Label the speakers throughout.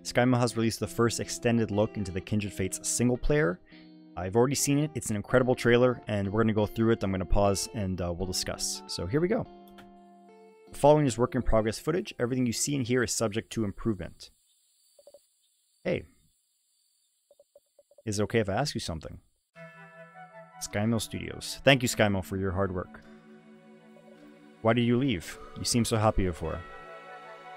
Speaker 1: SkyMill has released the first extended look into the Kindred Fates single player. I've already seen it. It's an incredible trailer, and we're going to go through it. I'm going to pause, and we'll discuss. So here we go. The following is work in progress footage. Everything you see in here is subject to improvement. Hey. Is it okay if I ask you something? SkyMill Studios. Thank you, SkyMill, for your hard work. Why did you leave? You seem so happy before.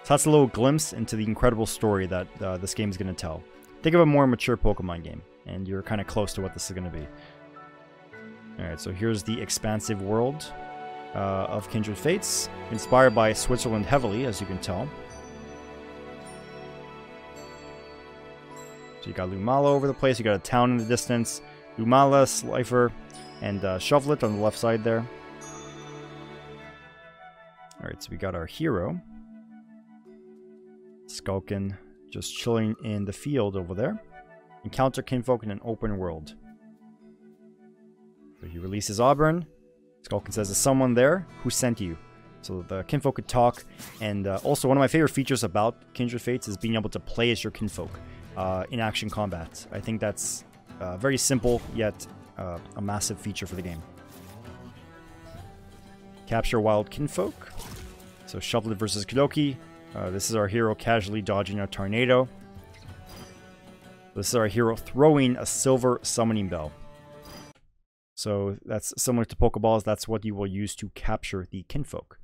Speaker 1: So that's a little glimpse into the incredible story that this game is going to tell. Think of a more mature Pokemon game, and you're kind of close to what this is going to be. Alright, so here's the expansive world of Kindred Fates, inspired by Switzerland heavily, as you can tell. So you got Lumala over the place, you got a town in the distance, Lumala, Slifer, and Shovelet on the left side there. Alright, so we got our hero, Skulkin, just chilling in the field over there. Encounter Kinfolk in an open world. So he releases Auburn. Skulkin says, "Is someone there? Who sent you?" So the Kinfolk could talk. And also, one of my favorite features about Kindred Fates is being able to play as your Kinfolk in action combat. I think that's very simple, yet a massive feature for the game. Capture wild Kinfolk. So Shovelet versus Kudoki. This is our hero casually dodging a tornado. This is our hero throwing a silver summoning bell. So that's similar to Pokeballs. That's what you will use to capture the Kinfolk.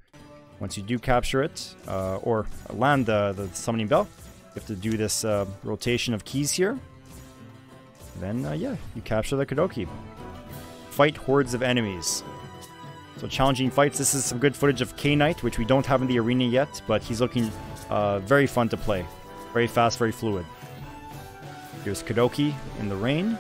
Speaker 1: Once you do capture it, or land the summoning bell, you have to do this rotation of keys here. Then, yeah, you capture the Kudoki. Fight hordes of enemies. So challenging fights. This is some good footage of K-Knight, which we don't have in the arena yet, but he's looking very fun to play. Very fast, very fluid. Here's Kudoki in the rain.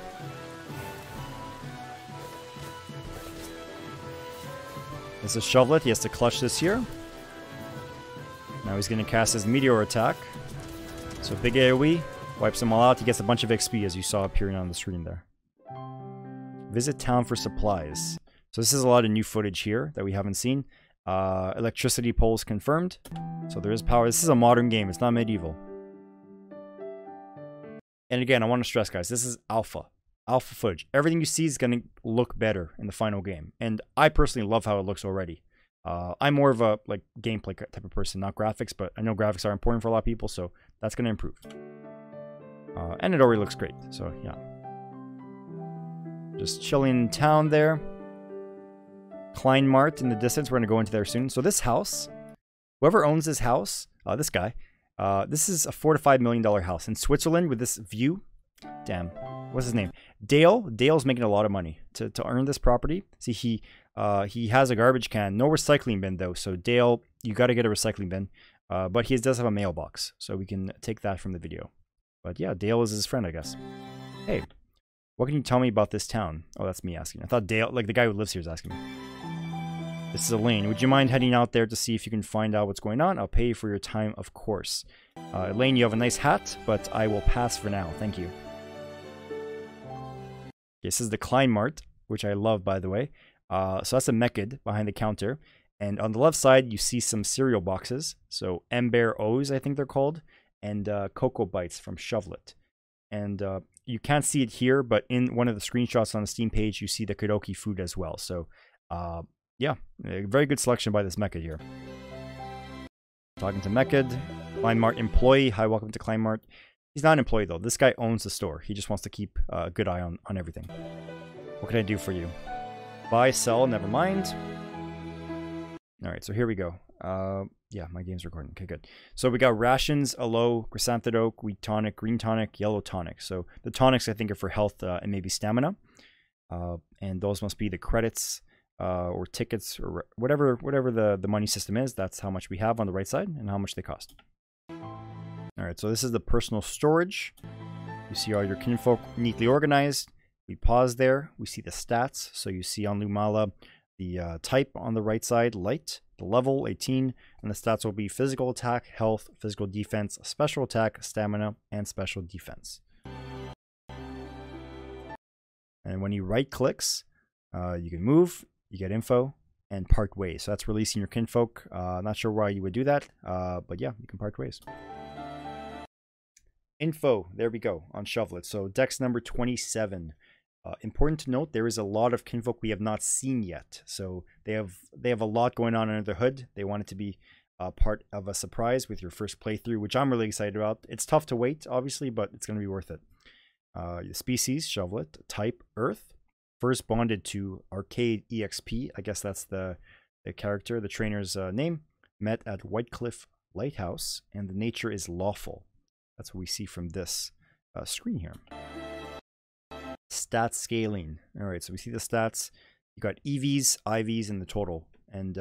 Speaker 1: This is Shovelet. He has to clutch this here. Now he's going to cast his Meteor attack. So big AoE, wipes them all out. He gets a bunch of XP, as you saw appearing on the screen there. Visit town for supplies. So this is a lot of new footage here that we haven't seen. Electricity poles confirmed. So there is power. This is a modern game. It's not medieval. And again, I want to stress, guys, this is alpha. Alpha footage. Everything you see is going to look better in the final game. And I personally love how it looks already. I'm more of a gameplay type of person, not graphics. But I know graphics are important for a lot of people. So that's going to improve. And it already looks great. So yeah. Just chilling in town there. Klein Mart in the distance. We're going to go into there soon. So this house, whoever owns this house, this guy, this is a $4 to $5 million house in Switzerland with this view. Damn, what's his name? Dale. Dale's making a lot of money to earn this property. See, he has a garbage can, no recycling bin though. So Dale, you got to get a recycling bin. But he does have a mailbox, so we can take that from the video. But yeah, Dale is his friend, I guess. Hey, what can you tell me about this town? Oh, that's me asking. I thought Dale, like the guy who lives here, is asking me. This is Elaine. Would you mind heading out there to see if you can find out what's going on? I'll pay you for your time, of course. Elaine, you have a nice hat, but I will pass for now. Thank you. This is the Klein Mart, which I love, by the way. So that's a Mechid behind the counter. And on the left side, you see some cereal boxes. So Ember O's, I think they're called. And Cocoa Bites from Shovelet. And you can't see it here, but in one of the screenshots on the Steam page, you see the Kudoki food as well. So, yeah, a very good selection by this Mechid here. Talking to Mechid, Klein Mart employee. Hi, welcome to Klein Mart. He's not an employee though. This guy owns the store. He just wants to keep a good eye on everything. What can I do for you? Buy, sell, never mind. Alright, so here we go. Yeah, my game's recording. Okay, good. So we got rations, aloe, chrysanthemum, wheat tonic, green tonic, yellow tonic. So the tonics I think are for health and maybe stamina. And those must be the credits. Or tickets, or whatever the money system is. That's how much we have on the right side and how much they cost. Alright, so this is the personal storage. You see all your kinfolk neatly organized. We pause there. We see the stats. So you see on Lumala the type on the right side, light, the level, 18, and the stats will be physical attack, health, physical defense, special attack, stamina, and special defense. And when he right clicks, you can move. You get info and part ways. So that's releasing your kinfolk. Not sure why you would do that, but yeah, you can part ways. Info, there we go, on Shovelet. So Dex number 27. Important to note, there is a lot of kinfolk we have not seen yet. So they have a lot going on under the hood. They want it to be part of a surprise with your first playthrough, which I'm really excited about. It's tough to wait, obviously, but it's going to be worth it. The species, Shovelet. Type, Earth. First bonded to Arcade EXP. I guess that's the character, the trainer's name. Met at Whitecliff Lighthouse, and the nature is lawful. That's what we see from this screen here. Stat scaling. All right, so we see the stats. You got EVs, IVs, and the total. And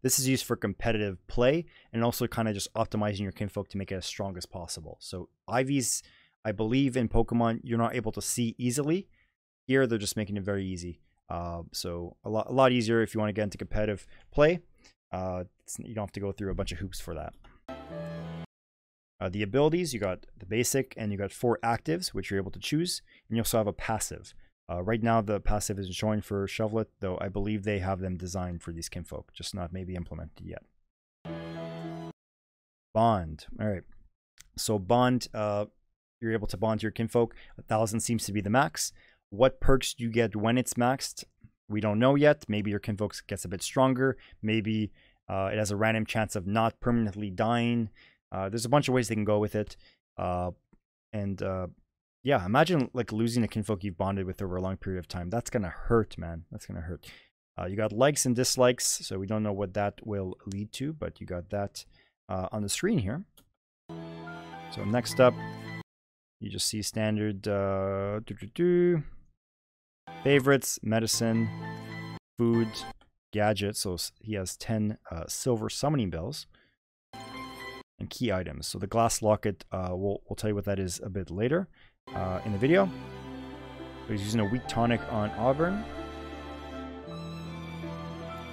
Speaker 1: this is used for competitive play and also kind of just optimizing your kinfolk to make it as strong as possible. So IVs, I believe in Pokemon, you're not able to see easily. Here, they're just making it very easy. So a lot easier if you want to get into competitive play. You don't have to go through a bunch of hoops for that. The abilities, you got the basic and you got 4 actives, which you're able to choose. And you also have a passive. Right now, the passive isn't showing for Shovelet, though I believe they have them designed for these kinfolk, just not maybe implemented yet. Bond. All right. So Bond, you're able to bond to your kinfolk. 1,000 seems to be the max. What perks do you get when it's maxed? We don't know yet. Maybe your kinfolk gets a bit stronger. Maybe it has a random chance of not permanently dying. There's a bunch of ways they can go with it. Yeah, imagine like losing a kinfolk you've bonded with over a long period of time. That's going to hurt, man. That's going to hurt. You got likes and dislikes, so we don't know what that will lead to, but you got that on the screen here. So next up, you just see standard favorites, medicine, food, gadgets. So he has 10 silver summoning bells. And key items. So the glass locket, we'll tell you what that is a bit later in the video. So he's using a weak tonic on Auburn.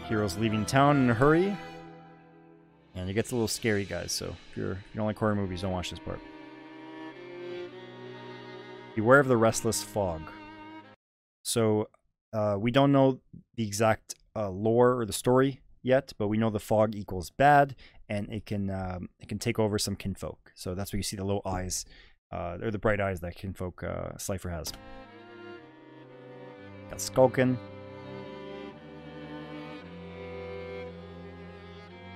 Speaker 1: Hero's leaving town in a hurry. And it gets a little scary, guys. So if you don't like horror movies, don't watch this part. Beware of the restless fog. So we don't know the exact lore or the story yet, but we know the fog equals bad, and it can take over some kinfolk. So that's why you see the low eyes, or the bright eyes that kinfolk Slifer has. Got Skulkin.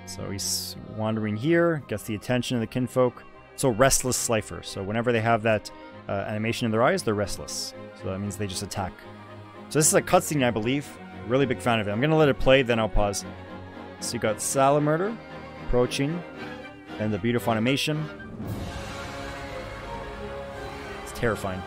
Speaker 1: So he's wandering here, gets the attention of the kinfolk. So restless Slifer. So whenever they have that animation in their eyes, they're restless. So that means they just attack. So this is a cutscene, I believe. Really big fan of it. I'm gonna let it play, then I'll pause. So you got Salamurder approaching, and the beautiful animation. It's terrifying.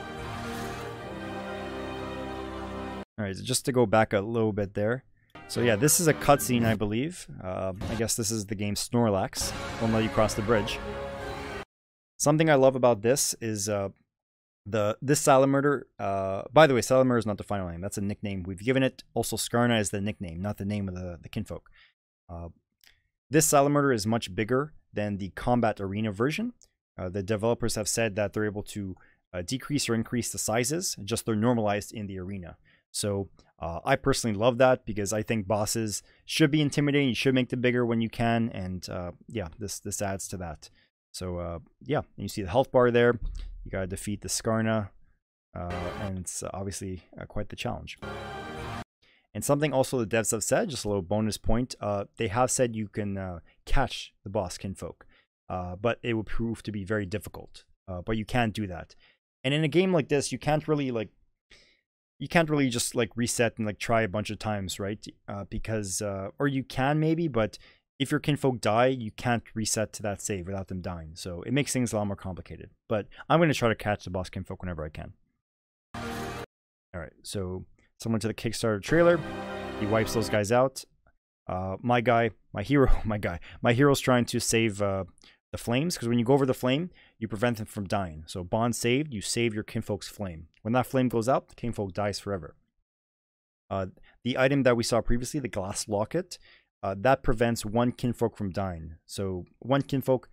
Speaker 1: Alright, so just to go back a little bit there. So yeah, this is a cutscene, I believe. I guess this is the game Snorlax. Won't let you cross the bridge. Something I love about this is this Salamurder. By the way, Salamurder is not the final name. That's a nickname we've given it. Also, Skarna is the nickname, not the name of the kinfolk. This Salamurder is much bigger than the combat arena version. The developers have said that they're able to decrease or increase the sizes, just they're normalized in the arena. So I personally love that because I think bosses should be intimidating. You should make them bigger when you can, and yeah, this adds to that. So yeah, you see the health bar there. You gotta defeat the Skarna, and it's obviously quite the challenge. And something also the devs have said, just a little bonus point, they have said you can catch the boss kinfolk, but it will prove to be very difficult. But you can do that. And in a game like this, you can't really just like reset and like try a bunch of times, right? Because or you can maybe, but if your kinfolk die, you can't reset to that save without them dying. So it makes things a lot more complicated. But I'm going to try to catch the boss kinfolk whenever I can. All right, so someone to the Kickstarter trailer. He wipes those guys out. My hero's trying to save the flames, because when you go over the flame, you prevent them from dying. So bond saved, you save your kinfolk's flame. When that flame goes out, the kinfolk dies forever. The item that we saw previously, the glass locket, that prevents one kinfolk from dying. So one kinfolk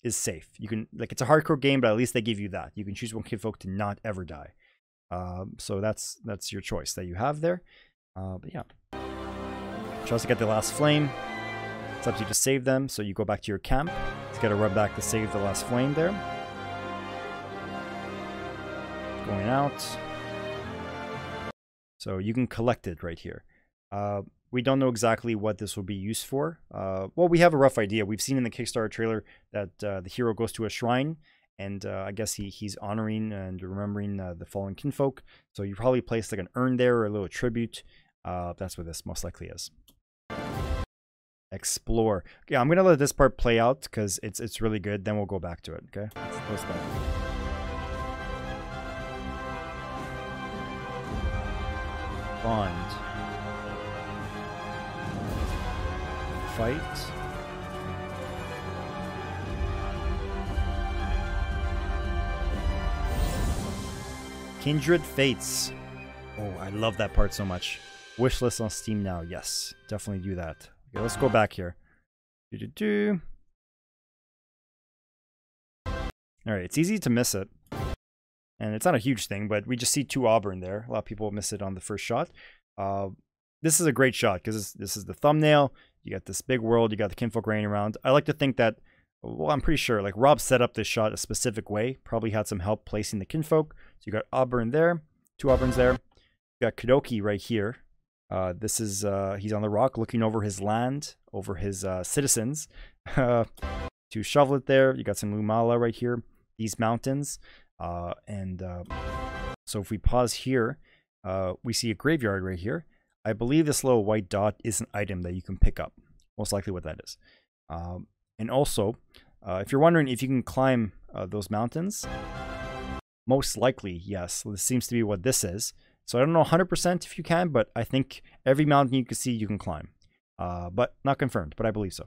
Speaker 1: is safe. You can, like, it's a hardcore game, but at least they give you that. You can choose one kinfolk to not ever die. So that's your choice that you have there. But yeah, tries to get the last flame. It's up to you to save them. So you go back to your camp. It's got to run back to save the last flame there. going out. So you can collect it right here. We don't know exactly what this will be used for. Well, we have a rough idea. We've seen in the Kickstarter trailer that the hero goes to a shrine, and I guess he's honoring and remembering the fallen kinfolk. So you probably place like an urn there or a little tribute. That's what this most likely is. Explore. Yeah, I'm gonna let this part play out because it's really good. Then we'll go back to it. Okay, let's go. Bond. Fight. Kindred Fates. Oh, I love that part so much. Wishlist on Steam now. Yes, definitely do that. Okay, let's go back here. Alright, it's easy to miss it. And it's not a huge thing, but we just see 2 Auburn there. A lot of people miss it on the first shot. This is a great shot because this is the thumbnail. You got this big world. You got the kinfolk raining around. I like to think that, well, I'm pretty sure, like, Rob set up this shot a specific way. Probably had some help placing the kinfolk. So you got Auburn there. 2 Auburns there. You got Kudoki right here. This is, he's on the rock looking over his land, over his citizens. 2 Shovelet there. You got some Lumala right here. These mountains. So if we pause here, we see a graveyard right here. I believe this little white dot is an item that you can pick up. Most likely what that is. And also, if you're wondering if you can climb those mountains, most likely, yes. This seems to be what this is. So I don't know 100% if you can, but I think every mountain you can see, you can climb. But not confirmed, but I believe so.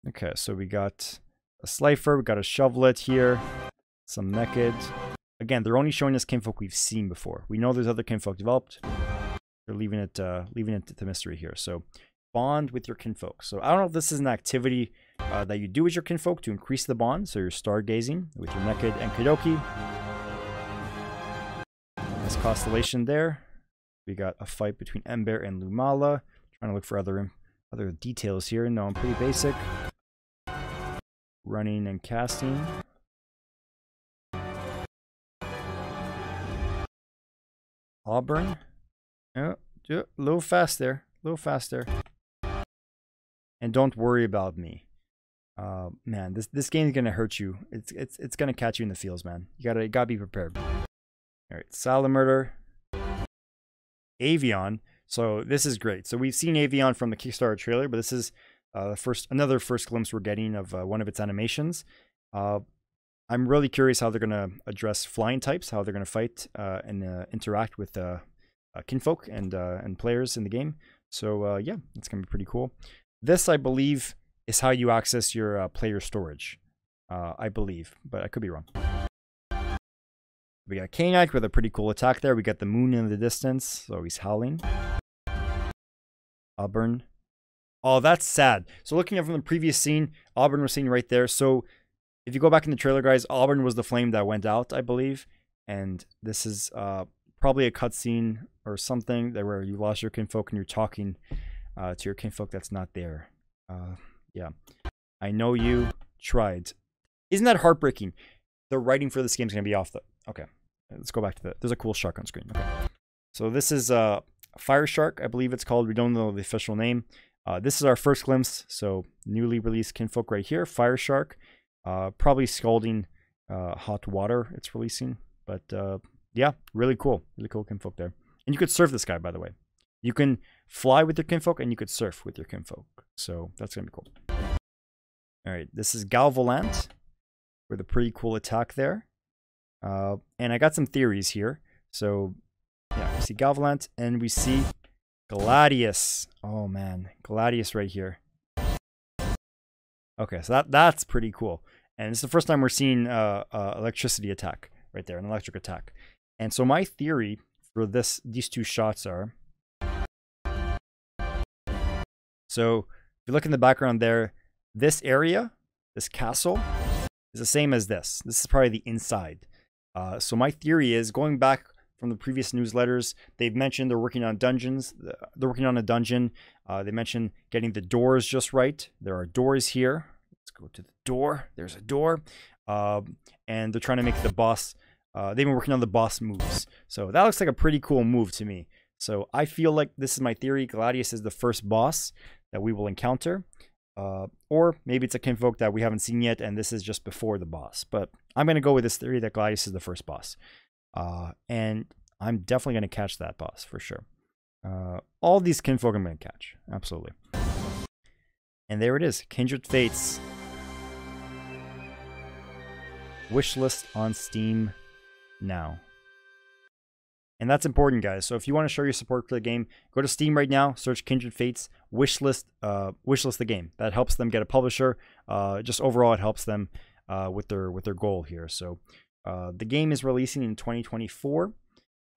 Speaker 1: Okay, so we got a Slifer, we got a Shovelet here, some Mechid. Again, they're only showing us kinfolk we've seen before. We know there's other kinfolk developed. They're leaving it to mystery here. So bond with your kinfolk. So I don't know if this is an activity that you do with your kinfolk to increase the bond. So you're stargazing with your Mechid and Kudoki. Nice constellation there. We got a fight between Ember and Lumala. Trying to look for other details here. No, I'm pretty basic. Running and casting. Auburn. Oh, a little fast there. A little faster. And don't worry about me. Man, this game is gonna hurt you. It's gonna catch you in the feels, man. You gotta be prepared. Alright, Salamurder. Avion. So this is great. So we've seen Avion from the Kickstarter trailer, but this is another first glimpse we're getting of one of its animations. I'm really curious how they're gonna address flying types, how they're gonna fight and interact with kinfolk and players in the game. So yeah, it's gonna be pretty cool. This, I believe, is how you access your player storage. I believe, but I could be wrong. We got Kainite with a pretty cool attack there. We got the moon in the distance, so he's howling. Auburn. Oh, that's sad. So looking at from the previous scene, Auburn was seen right there. So if you go back in the trailer, guys, Auburn was the flame that went out, I believe. And this is probably a cutscene or something that where you lost your kinfolk and you're talking to your kinfolk that's not there. Yeah. I know you tried. Isn't that heartbreaking? The writing for this game is going to be off the... Okay. Let's go back to that. There's a cool shark on screen. Okay. So this is Fire Shark, I believe it's called. We don't know the official name. This is our first glimpse. So newly released kinfolk right here. Fire Shark. Probably scalding hot water it's releasing. But yeah, really cool. Really cool kinfolk there. And you could surf this guy, by the way. You can fly with your kinfolk and you could surf with your kinfolk. So that's going to be cool. All right, this is Galvolant with a pretty cool attack there. And I got some theories here. So yeah, we see Galvolant and we see Gladius. Oh man, Gladius right here. Okay, so that's pretty cool. And it's the first time we're seeing electricity attack right there, an electric attack. And so my theory for these 2 shots are... So if you look in the background there, this area, this castle, is the same as this. This is probably the inside. So my theory is, going back from the previous newsletters, they've mentioned they're working on dungeons. They're working on a dungeon. They mentioned getting the doors just right. There are doors here. Let's go to the door. There's a door. And they're trying to make the boss they've been working on the boss moves. So that looks like a pretty cool move to me. So I feel like this is my theory. Gladius is the first boss that we will encounter. Or maybe it's a Kinfolk that we haven't seen yet, and this is just before the boss. But I'm going to go with this theory that Gladius is the first boss. And I'm definitely going to catch that boss for sure. All these Kinfolk I'm going to catch. Absolutely. And there it is. Kindred Fates. Wishlist on Steam now. And that's important, guys. So if you want to show your support for the game, go to Steam right now, search Kindred Fates, wishlist the game. That helps them get a publisher. Just overall, it helps them with their goal here. So the game is releasing in 2024.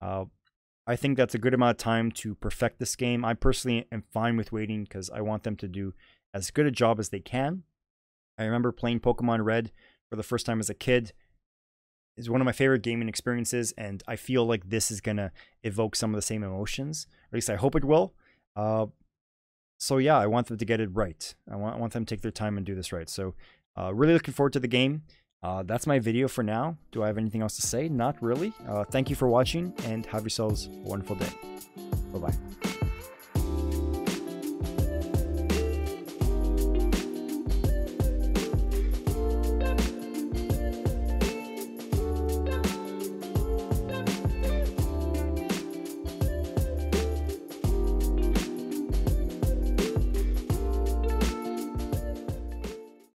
Speaker 1: I think that's a good amount of time to perfect this game. I personally am fine with waiting because I want them to do as good a job as they can. I remember playing Pokemon Red for the first time as a kid. It's one of my favorite gaming experiences, and I feel like this is going to evoke some of the same emotions. At least I hope it will. So yeah, I want them to get it right. I want them to take their time and do this right. So really looking forward to the game. That's my video for now. Do I have anything else to say? Not really. Thank you for watching, and have yourselves a wonderful day. Bye-bye.